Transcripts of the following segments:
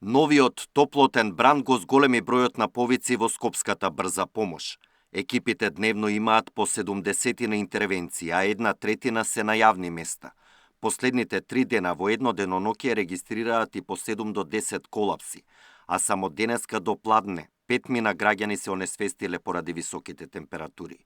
Новиот топлотен бран го зголеми бројот на повици во Скопската брза помош. Екипите дневно имаат по 70 на интервенции, а 1/3 се на јавни места. Последните 3 дена во едно деноноќе регистрираат и по 7 до 10 колапси, а само денеска до пладне 5 граѓани се онесвестиле поради високите температури.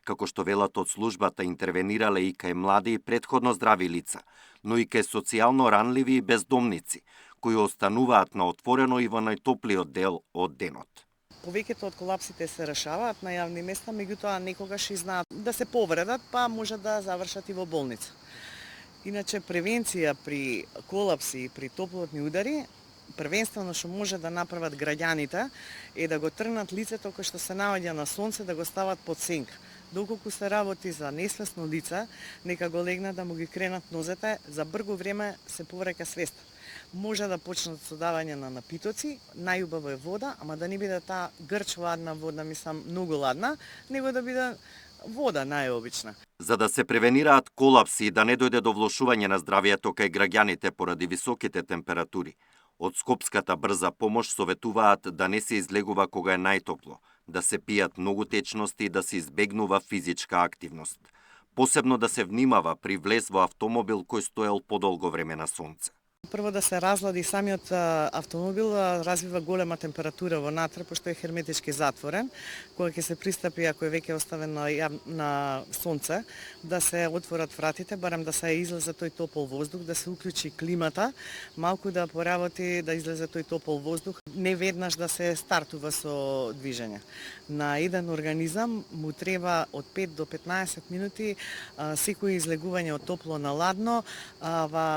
Како што велат од службата, интервенирале и кај млади и претходно здрави лица, но и кај социјално ранливи и бездомници, кои остануваат на отворено и во најтоплиот дел од денот. Повеќето од колапсите се решаваат на јавни места, меѓутоа некогаш и знаат да се повредат, па може да завршат и во болница. Иначе превенција при колапси и при топлотни удари, првенствено што може да направат граѓаните е да го тргнат лицето кое што се наоѓа на сонце, да го стават под сенка. Доколку се работи за несвесно лице, нека го легнат да му ги кренат нозете, за брзо време се повраќа свеста. Може да почнат со давање на напитоци, најубаво е вода, ама да не биде таа грч ладна вода, мислам многу ладна, него да биде вода најобична. За да се превенираат колапси и да не дојде до влошување на здравјето кај граѓаните поради високите температури, од Скопската брза помош советуваат да не се излегува кога е најтопло, да се пијат многу течности и да се избегнува физичка активност. Посебно да се внимава при влез во автомобил кој стоел подолго време на сонце. Прво да се разлади самиот автомобил, развива голема температура внатре, пошто е херметички затворен. Кога ќе се пристапи, ако е веќе оставен на сонце, да се отворат вратите, барем да се излезе тој топол воздух, да се уклучи климата, малку да поработи да излезе тој топол воздух, не веднаш да се стартува со движење. На еден организам му треба од 5 до 15 минути секој излегување од топло на ладно,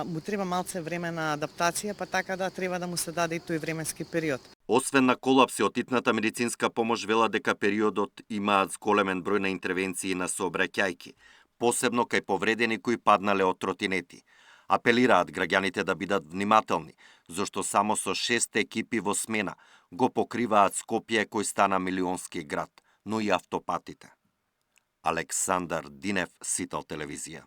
му треба малце време на адаптација, па така да треба да му се даде и тој временски период. Освен на колапси од итната медицинска помош, вела дека периодот имаат зголемен број на интервенции на сообраќајки, посебно кај повредени кои паднале од тротинети. Апелираат граѓаните да бидат внимателни, зашто само со 6 екипи во смена го покриваат Скопје кој стана милионски град, но и автопатите. Александар Динев, Сител телевизија.